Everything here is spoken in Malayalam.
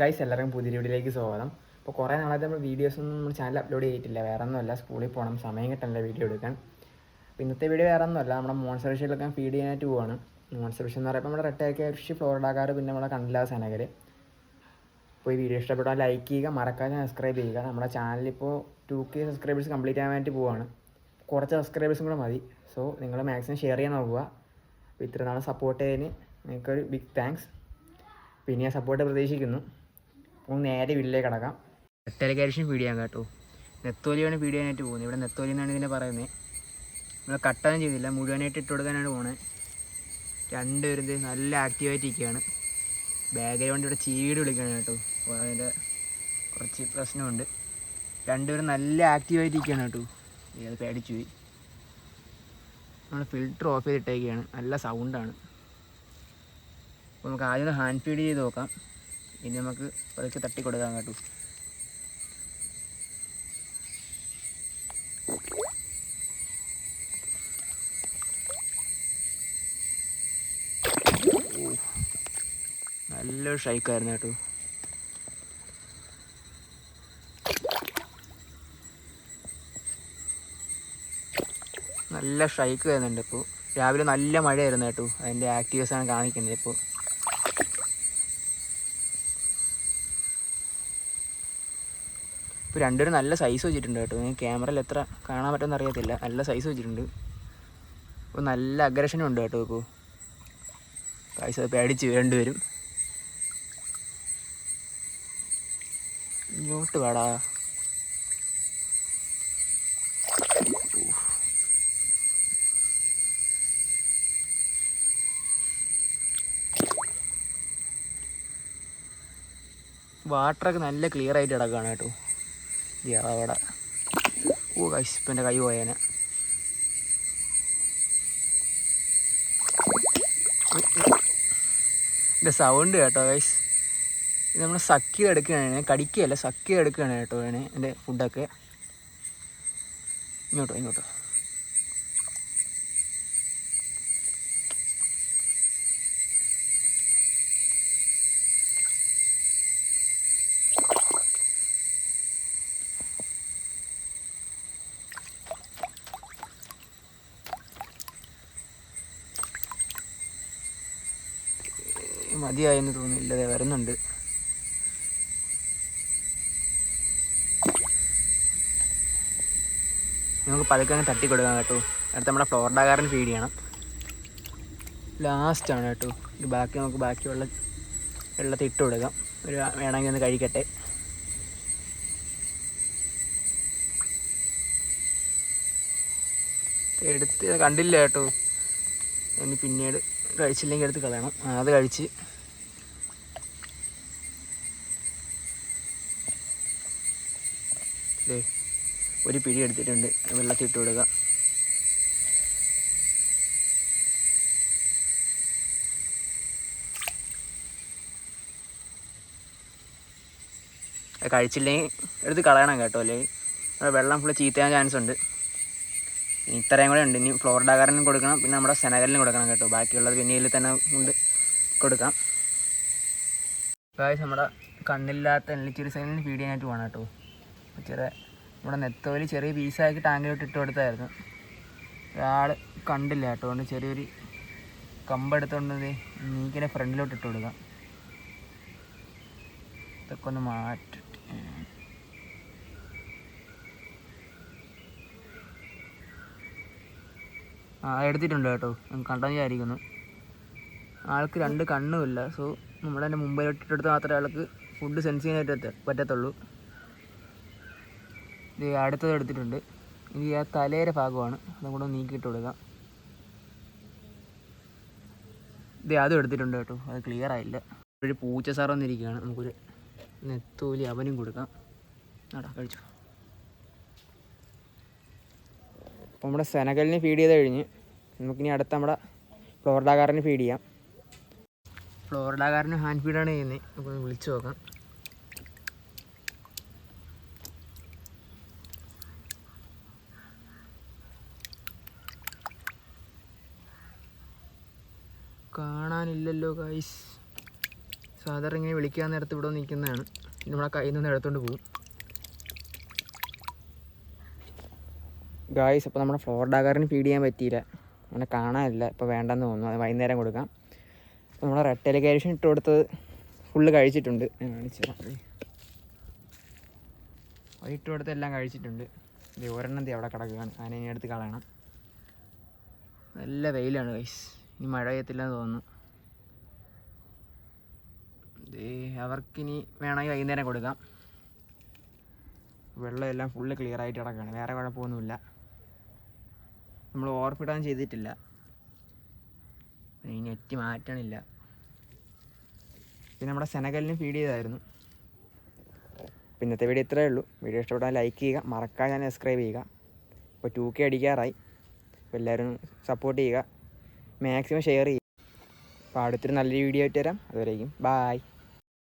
ഗൈസ് എല്ലാവർക്കും പുതിയ വീഡിയോയിലേക്ക് സ്വാഗതം. അപ്പോൾ കുറേ നാളായിട്ട് നമ്മൾ വീഡിയോസൊന്നും നമ്മൾ ചാനൽ അപ്ലോഡ് ചെയ്തിട്ടില്ല. വേറെ ഒന്നുമല്ല, സ്കൂളിൽ പോകണം, സമയം കിട്ടണില്ല വീഡിയോ എടുക്കാൻ. അപ്പോൾ ഇന്നത്തെ വീഡിയോ വേറെ ഒന്നുമല്ല, നമ്മുടെ മോൺസ്റ്റർ ഫിഷിലൊക്കെ ഫീഡ് ചെയ്യാനായിട്ട് പോവാണ്. മോൺസ്റ്റർ ഫിഷ് എന്ന് പറയുമ്പോൾ നമ്മുടെ റെട്ടയൊക്കെ ഫിഷ്, ഫ്ലോറിഡാക്കാറ്, പിന്നെ നമ്മുടെ കണ്ടില്ല സനകർ. അപ്പോൾ ഈ വീഡിയോ ഇഷ്ടപ്പെട്ടാൽ ലൈക്ക് ചെയ്യുക, മറക്കാതെ സബ്സ്ക്രൈബ് ചെയ്യുക. നമ്മുടെ ചാനലിപ്പോൾ 2K സബ്സ്ക്രൈബേഴ്സ് കംപ്ലീറ്റ് ചെയ്യാൻ വേണ്ടി പോവുകയാണ്. കുറച്ച് സബ്സ്ക്രൈബേഴ്സും കൂടെ മതി. സോ നിങ്ങൾ മാക്സിമം ഷെയർ ചെയ്യാൻ നോക്കുക. അപ്പോൾ ഇത്ര നാൾ സപ്പോർട്ട് ചെയ്തതിന് നിങ്ങൾക്കൊരു ബിഗ് താങ്ക്സ്. പിന്നെ ഞാൻ സപ്പോർട്ട് പ്രതീക്ഷിക്കുന്നു. അപ്പോൾ നേരെ വീട്ടിലേക്ക് കിടക്കാം. ടെലികാരിഷൻ ഫീഡ് ചെയ്യാൻ കേട്ടോ. നെത്തോലിയാണ് ഫീഡ് ചെയ്യാനായിട്ട് പോകുന്നത്. ഇവിടെ നെത്തോലി എന്നാണ് ഇതിനെ പറയുന്നത്. നമ്മൾ കട്ടൊന്നും ചെയ്തില്ല, മുഴുവനായിട്ട് ഇട്ട് കൊടുക്കാനാണ് പോകുന്നത്. രണ്ടുപേരും നല്ല ആക്റ്റീവായിട്ട് ഇരിക്കുകയാണ്. ബാക്ക്ഗ്രൗണ്ട് ഇവിടെ ചീവീട് വിളിക്കുകയാണ് കേട്ടോ. അപ്പോൾ അതിൻ്റെ കുറച്ച് പ്രശ്നമുണ്ട്. രണ്ടുപേരും നല്ല ആക്റ്റീവായിട്ട് ഇരിക്കുകയാണ് കേട്ടോ. അത് പേടിച്ചു പോയി. നമ്മൾ ഫിൽറ്റർ ഓഫ് ചെയ്തിട്ടേക്കുകയാണ്. നല്ല സൗണ്ടാണ്. അപ്പോൾ നമുക്ക് ആദ്യം ഹാൻഡ് ഫീഡ് ചെയ്ത് നോക്കാം. ഇനി നമുക്ക് പതുക്കെ തട്ടി കൊടുക്കാം കേട്ടോ. നല്ലൊരു ഷൈക്കായിരുന്നു കേട്ടോ. നല്ല ഷൈക്ക് വരുന്നുണ്ട്. ഇപ്പോൾ രാവിലെ നല്ല മഴയായിരുന്നു കേട്ടോ. അതിൻ്റെ ആക്റ്റീവ്സാണ് കാണിക്കുന്നത്. ഇപ്പോൾ രണ്ടുപേരും നല്ല സൈസ് വെച്ചിട്ടുണ്ട് കേട്ടോ. ക്യാമറയിൽ എത്ര കാണാൻ പറ്റുമെന്ന് അറിയത്തില്ല. നല്ല സൈസ് വെച്ചിട്ടുണ്ട്. ഇപ്പോൾ നല്ല അഗ്രഷനും ഉണ്ട് കേട്ടോ. ഇപ്പോൾ കാഴ്ച പേടിച്ച് രണ്ടുപേരും. ഇങ്ങോട്ട് വേടാ. വാട്ടറൊക്കെ നല്ല ക്ലിയർ ആയിട്ട് കിടക്കുകയാണ് കേട്ടോ. അവിടെ ഗൈസ്, ഇപ്പം എൻ്റെ കൈ പോയേനെ. എൻ്റെ സൗണ്ട് കേട്ടോ ഗൈസ്. ഇത് നമ്മൾ സക്ക് ചെയ്തെടുക്കുകയാണ്, കടിക്കുകയല്ല, സക്ക് ചെയ്തെടുക്കുകയാണ് കേട്ടോ. എൻ്റെ ഫുഡൊക്കെ ഇങ്ങോട്ടോ. മതിയായെന്ന് തോന്നുന്നില്ല, അതെ വരുന്നുണ്ട്. നമുക്ക് പതുക്കെ അങ്ങ് തട്ടി കൊടുക്കാം കേട്ടോ. അടുത്ത് നമ്മുടെ ഫ്ലോറിഡാക്കാരൻ ഫീഡ് ചെയ്യണം. ലാസ്റ്റാണ് കേട്ടോ. ബാക്കി നമുക്ക് ബാക്കിയുള്ള വെള്ളത്തിൽ ഇട്ട് കൊടുക്കാം. ഒരു വേണമെങ്കിൽ ഒന്ന് കഴിക്കട്ടെ. എടുത്ത് കണ്ടില്ല കേട്ടോ. ഇനി പിന്നീട് കഴിച്ചില്ലെങ്കിൽ എടുത്ത് കളയണം. അത് കഴിച്ച് ഒരു പിടി എടുത്തിട്ടുണ്ട്. വെള്ളത്തിൽ ഇട്ട് കൊടുക്കുക. കഴിച്ചില്ലെങ്കിൽ എടുത്ത് കളയണം കേട്ടോ. അല്ലെങ്കിൽ വെള്ളം ഫുള്ള് ചീത്തയാൻ ചാൻസ് ഉണ്ട്. ഇത്രയും കൂടെ ഉണ്ട്. ഇനി ഫ്ലോറിഡാക്കാരനും കൊടുക്കണം, പിന്നെ നമ്മുടെ സെനഗലിനും കൊടുക്കണം കേട്ടോ. ബാക്കിയുള്ളത് പിന്നീട് തന്നെ കൊണ്ട് കൊടുക്കാം. ഗായ്സ്, നമ്മുടെ കണ്ണില്ലാത്ത എല്ലിച്ചിരി സൈഡിന് ഫീഡ് ചെയ്യാനായിട്ട് പോകണം കേട്ടോ. നമ്മുടെ നെത്തോലി ചെറിയ പീസാക്കി ടാങ്കിലോട്ട് ഇട്ട് കൊടുത്തായിരുന്നു. ഒരാൾ കണ്ടില്ല കേട്ടോ. അതുകൊണ്ട് ചെറിയൊരു കമ്പെടുത്തുകൊണ്ട് നീക്കിനെ ഫ്രണ്ടിലോട്ട് ഇട്ട് കൊടുക്കാം. ഇതൊക്കെ ഒന്ന് മാറ്റി. എടുത്തിട്ടുണ്ട് കേട്ടോ. കണ്ടെന്ന് വിചാരിക്കുന്നു. ആൾക്ക് രണ്ട് കണ്ണുമില്ല. സോ നമ്മളതിൻ്റെ മുമ്പിലോട്ടിട്ടെടുത്ത് മാത്രമേ ആൾക്ക് ഫുഡ് സെൻസ് ചെയ്യാനായിട്ട് പറ്റത്തുള്ളൂ. ഇത് അടുത്തത് എടുത്തിട്ടുണ്ട്. ഇനി ആ തലയുടെ ഭാഗമാണ്, അതും കൂടെ നീക്കിയിട്ട് കൊടുക്കാം. ഇത് അതും എടുത്തിട്ടുണ്ട് കേട്ടോ. അത് ക്ലിയർ ആയില്ല. ഒരു പൂച്ച സാർ വന്നിരിക്കുകയാണ്. നമുക്കൊരു നെത്തോലി അവനും കൊടുക്കാം. കഴിച്ചു. അപ്പോൾ നമ്മുടെ സെനഗലിന് ഫീഡ് ചെയ്ത് കഴിഞ്ഞ് നമുക്കിനി അടുത്ത നമ്മുടെ ഫ്ലോറിഡാക്കാരന് ഫീഡ് ചെയ്യാം. ഫ്ലോറിഡാക്കാരന് ഹാൻഡ് ഫീഡാണ് ചെയ്യുന്നത്. അപ്പോൾ വിളിച്ചു നോക്കാം. കാണാനില്ലല്ലോ ഗൈസ്. സാധാരണ ഇങ്ങനെ വിളിക്കാൻ നേരത്ത് ഇവിടെ നിൽക്കുന്നതാണ്. ഇനി നമ്മളെ കയ്യിൽ നിന്ന് എടുത്തുകൊണ്ട് പോകും. ഗായ്സ്, അപ്പോൾ നമ്മുടെ ഫ്ലോറിഡാകാരന് ഫീഡ് ചെയ്യാൻ പറ്റിയില്ല, അങ്ങനെ കാണാനില്ല. ഇപ്പോൾ വേണ്ടെന്ന് തോന്നുന്നു, അത് വൈകുന്നേരം കൊടുക്കാം. അപ്പോൾ നമ്മുടെ റെഡ് എലിഗേഷൻ ഇട്ട് കൊടുത്തത് ഫുള്ള് കഴിച്ചിട്ടുണ്ട്. ഞാൻ കാണിച്ചു തരാം. ഇട്ട് കൊടുത്ത് എല്ലാം കഴിച്ചിട്ടുണ്ട്. ഇത് ഒരെണ്ണം അവിടെ കിടക്കുകയാണ്, അതിനെ ഇനി എടുത്ത് കളയണം. നല്ല വെയിലാണ് ഗൈസ്, ഇനി മഴ പെയ്യത്തില്ലെന്ന് തോന്നുന്നു. അവർക്കിനി വേണമെങ്കിൽ വൈകുന്നേരം കൊടുക്കാം. വെള്ളമെല്ലാം ഫുള്ള് ക്ലിയർ ആയിട്ട് കിടക്കുകയാണ്, വേറെ കുഴപ്പമൊന്നുമില്ല. നമ്മൾ ഓർപ്പിടാൻ ചെയ്തിട്ടില്ല, ഈ നെറ്റ് മാറ്റണില്ല. പിന്നെ നമ്മുടെ സെനഗലിന് ഫീഡ് ചെയ്തായിരുന്നു. ഇന്നത്തെ വീഡിയോ ഇത്രയേ ഉള്ളൂ. വീഡിയോ ഇഷ്ടപ്പെട്ടാൽ ലൈക്ക് ചെയ്യുക, മറക്കാതെ തന്നെ സബ്സ്ക്രൈബ് ചെയ്യുക. ഇപ്പോൾ 2K അടിക്കാറായി, അപ്പോൾ എല്ലാവരും സപ്പോർട്ട് ചെയ്യുക, മാക്സിമം ഷെയർ ചെയ്യുക. അപ്പോൾ അടുത്തൊരു നല്ലൊരു വീഡിയോ ആയിട്ട് വരാം. അതുവരേക്കും ബായ്.